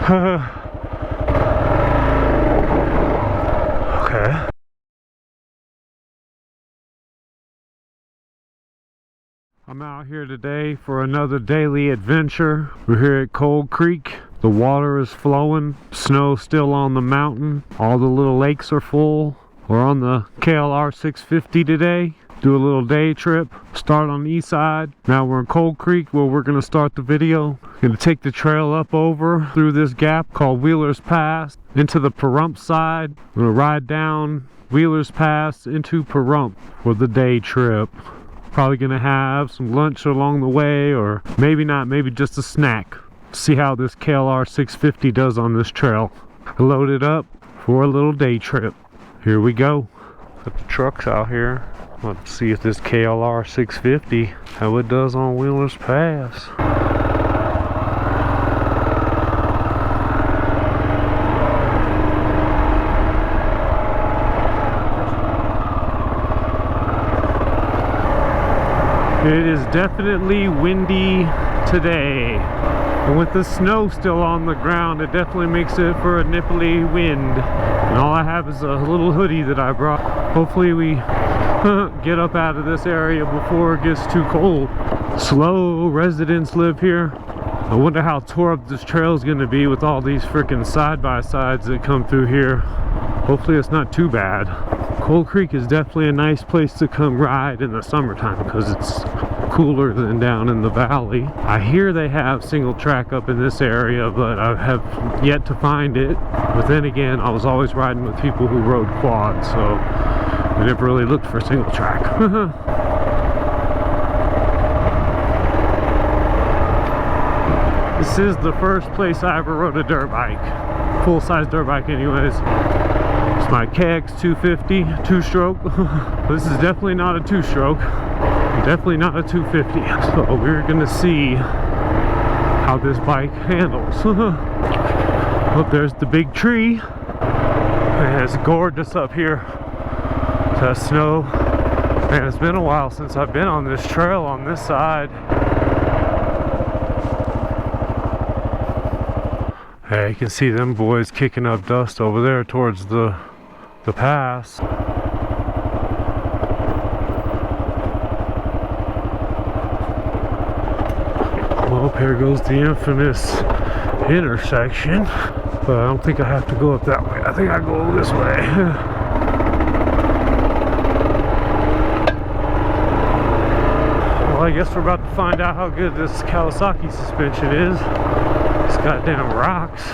Okay. I'm out here today for another daily adventure. We're here at Cold Creek. The water is flowing, snow still on the mountain. All the little lakes are full. We're on the KLR 650 today. Do a little day trip. Start on the east side. Now we're in Cold Creek where we're gonna start the video. Gonna take the trail up over through this gap called Wheeler's Pass into the Pahrump side. We're gonna ride down Wheeler's Pass into Pahrump for the day trip. Probably gonna have some lunch along the way, or maybe not, maybe just a snack. See how this KLR 650 does on this trail. Load it up for a little day trip. Here we go. Got the trucks out here. Let's see if this KLR 650, how it does on Wheeler's Pass. It is definitely windy today. And with the snow still on the ground, it definitely makes it for a nipply wind. And all I have is a little hoodie that I brought. Hopefully we get up out of this area before it gets too cold. Slow residents live here. I wonder how tore up this trail is going to be with all these freaking side-by-sides that come through here. Hopefully it's not too bad. Cold Creek is definitely a nice place to come ride in the summertime because it's cooler than down in the valley. I hear they have single track up in this area, but I have yet to find it. But then again, I was always riding with people who rode quads, so I never really looked for single track. This is the first place I ever rode a dirt bike. Full-size dirt bike anyways. It's my KX 250 two-stroke. This is definitely not a two-stroke. Definitely not a 250. So we're gonna see how this bike handles. Oh, there's the big tree. Man, it's gorgeous up here. That snow. Man, it's been a while since I've been on this trail on this side. Hey, you can see them boys kicking up dust over there towards the pass. Well, here goes the infamous intersection, but I don't think I have to go up that way. I think I go this way. Well, I guess we're about to find out how good this Kawasaki suspension is. These goddamn rocks.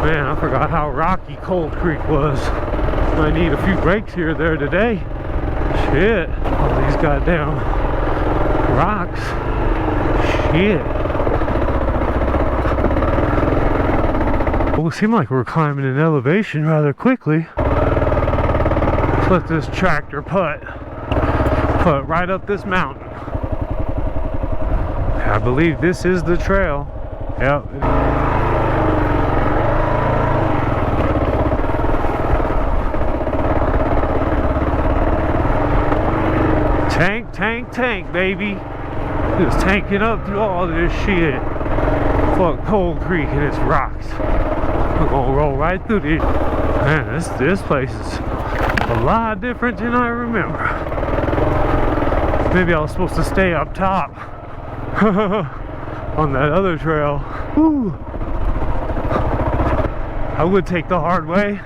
Man, I forgot how rocky Cold Creek was. Might need a few breaks here or there today. Shit. All these goddamn rocks. Shit. Well, it seemed like we're climbing an elevation rather quickly. Let's let this tractor putt right up this mountain. I believe this is the trail. Yep. Tank, baby. Just tanking up through all this shit. Fuck Cold Creek and its rocks. We're gonna roll right through this. Man, this place is a lot different than I remember. Maybe I was supposed to stay up top on that other trail. Whew. I would take the hard way.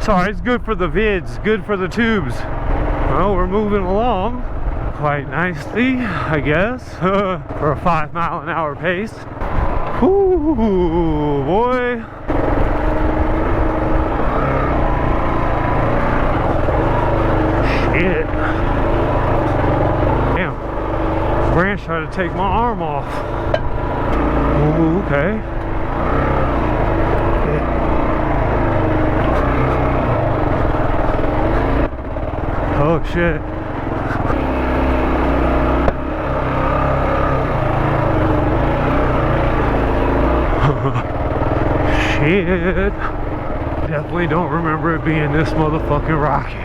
Sorry, it's good for the vids, good for the tubes. Well, we're moving along quite nicely, I guess, for a 5-mile-an-hour pace. Ooh, boy. Shit. Damn. Branch tried to take my arm off. Ooh, okay. Oh, shit. Shit. Definitely don't remember it being this motherfucking rocky.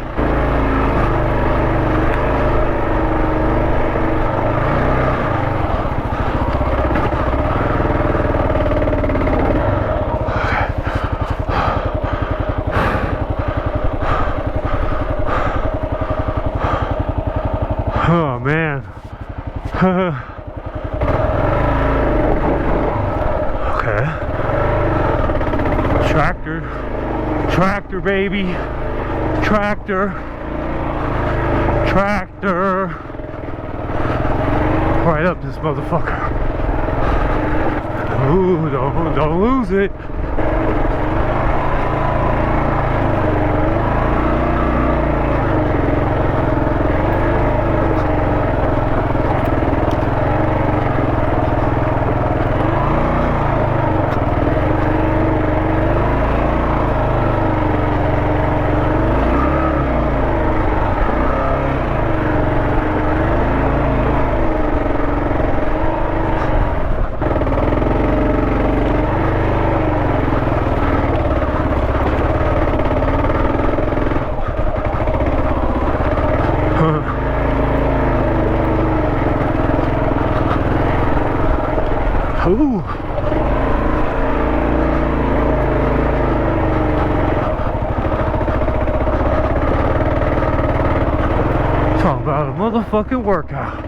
Okay. Tractor. Tractor, baby. Tractor. Tractor. Right up this motherfucker. Ooh, don't lose it. Ooh. Talk about a motherfucking workout.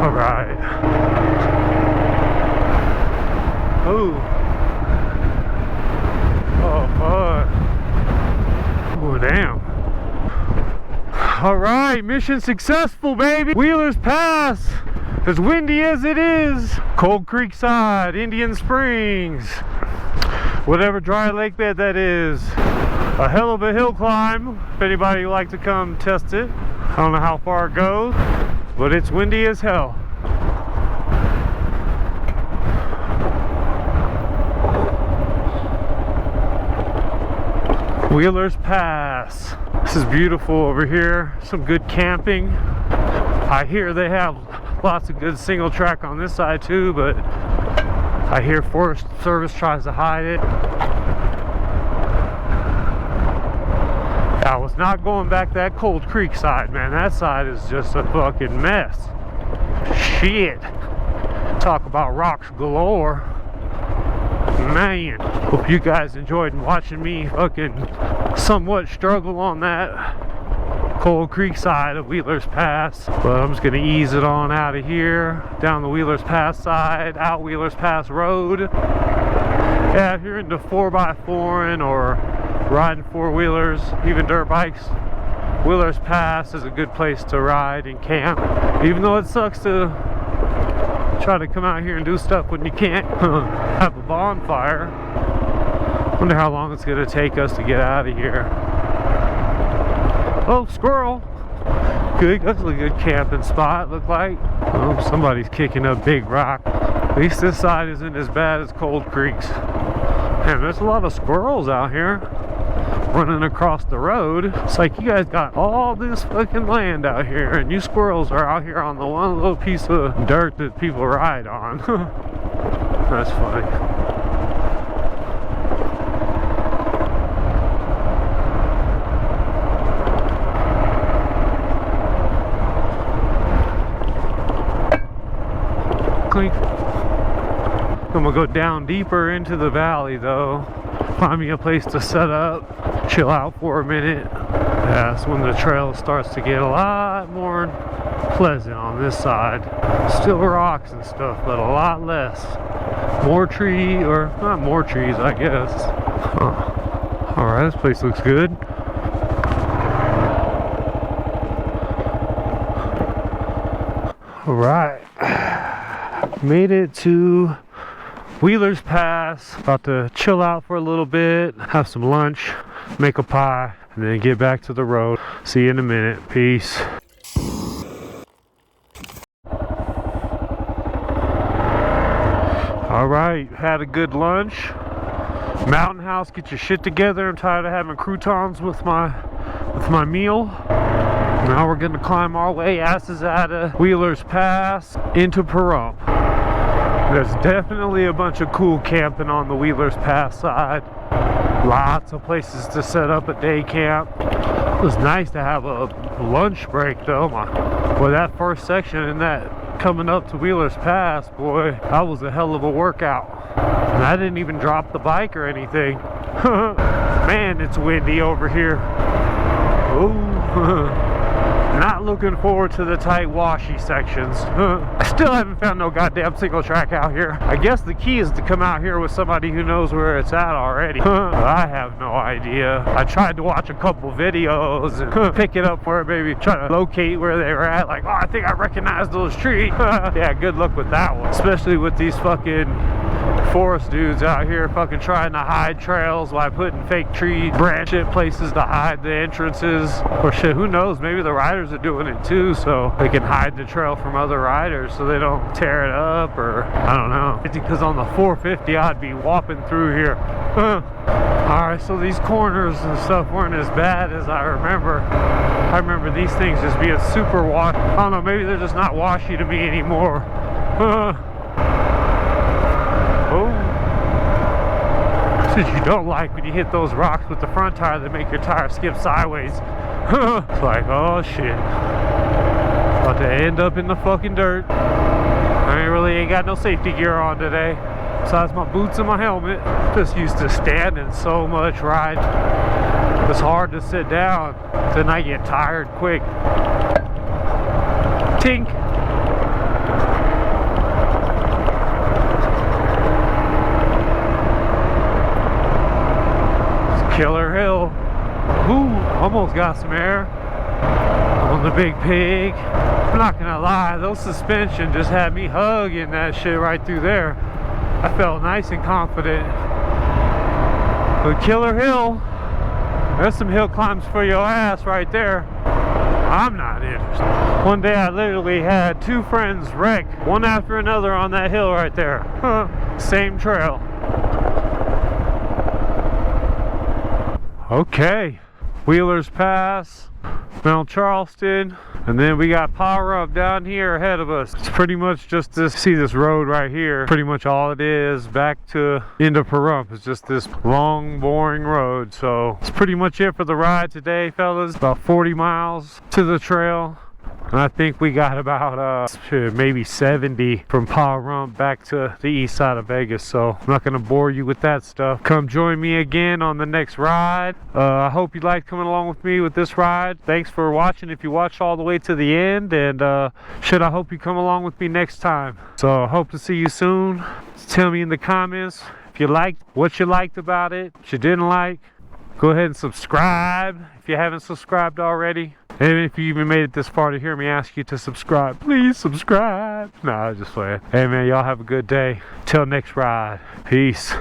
Alright. Ooh. Oh, fuck. Oh, damn. Alright, mission successful, baby. Wheeler's Pass. As windy as it is. Cold Creek side, Indian Springs, whatever dry lake bed that is. A hell of a hill climb. If anybody would like to come test it. I don't know how far it goes, but it's windy as hell. Wheeler's Pass. This is beautiful over here. Some good camping. I hear they have lots of good single track on this side too, but I hear Forest Service tries to hide it. I was not going back that Cold Creek side, man. That side is just a fucking mess. Shit. Talk about rocks galore. Man, hope you guys enjoyed watching me fucking somewhat struggle on that Cold Creek side of Wheeler's Pass. But I'm just gonna ease it on out of here, down the Wheeler's Pass side, out Wheeler's Pass Road. Yeah, if you're into 4x4ing or riding four-wheelers, even dirt bikes, Wheeler's Pass is a good place to ride and camp. Even though it sucks to try to come out here and do stuff when you can't have a bonfire. Wonder how long it's gonna take us to get out of here. Oh, squirrel. Good, that's a good camping spot, look like. Oh, somebody's kicking up big rock. At least this side isn't as bad as Cold Creek's. Man, there's a lot of squirrels out here running across the road. It's like you guys got all this fucking land out here, and you squirrels are out here on the one little piece of dirt that people ride on. That's funny. Clink. I'm gonna go down deeper into the valley though. Find me a place to set up, chill out for a minute. Yeah, that's when the trail starts to get a lot more pleasant on this side. Still rocks and stuff, but a lot less. More tree, or not more trees, I guess. Huh. Alright, this place looks good. Alright. Made it to Wheeler's Pass. About to chill out for a little bit, have some lunch, make a pie, and then get back to the road. See you in a minute. Peace. Alright, had a good lunch. Mountain House, get your shit together. I'm tired of having croutons with my meal. Now we're gonna climb our way asses out of Wheeler's Pass into Pahrump. There's definitely a bunch of cool camping on the Wheeler's Pass side. Lots of places to set up a day camp. It was nice to have a lunch break though. Boy, that first section and that coming up to Wheeler's Pass, boy, that was a hell of a workout. And I didn't even drop the bike or anything. Man, it's windy over here. Oh, not not looking forward to the tight washy sections. I still haven't found no goddamn single track out here. I guess the key is to come out here with somebody who knows where it's at already. I have no idea. I tried to watch a couple videos and pick it up where maybe try to locate where they were at. Like, oh, I think I recognize those trees. Yeah, good luck with that one. Especially with these fucking forest dudes out here fucking trying to hide trails by putting fake tree branch in places to hide the entrances. Or shit, who knows, maybe the riders are doing it too so they can hide the trail from other riders so they don't tear it up, or I don't know. Because on the 450 I'd be whopping through here. Alright, so these corners and stuff weren't as bad as I remember. I remember these things just being super washy. I don't know, maybe they're just not washy to me anymore. That's what you don't like when you hit those rocks with the front tire that make your tire skip sideways. It's like, oh shit. About to end up in the fucking dirt. I really ain't got no safety gear on today. Besides my boots and my helmet. Just used to standing so much ride. It's hard to sit down. Then I get tired quick. Tink. Killer hill. Ooh, almost got some air on the big pig. I'm not gonna lie, those suspension just had me hugging that shit right through there. I felt nice and confident. But Killer Hill, there's some hill climbs for your ass right there. I'm not interested. One day I literally had two friends wreck one after another on that hill right there. Same trail. Okay, Wheeler's Pass, Mount Charleston, and then we got Pahrump down here ahead of us. It's pretty much just to see this road right here. Pretty much all it is back to into Pahrump. It's just this long, boring road. So it's pretty much it for the ride today, fellas. About 40 miles to the trail. And I think we got about maybe 70 from Pahrump back to the east side of Vegas. So I'm not going to bore you with that stuff. Come join me again on the next ride. I hope you liked coming along with me with this ride. Thanks for watching if you watched all the way to the end. And I hope you come along with me next time. So I hope to see you soon. Tell me in the comments if you liked what you liked about it, what you didn't like. Go ahead and subscribe if you haven't subscribed already. And if you even made it this far to hear me ask you to subscribe, please subscribe. Nah, just playing. Hey man, y'all have a good day. Till next ride. Peace.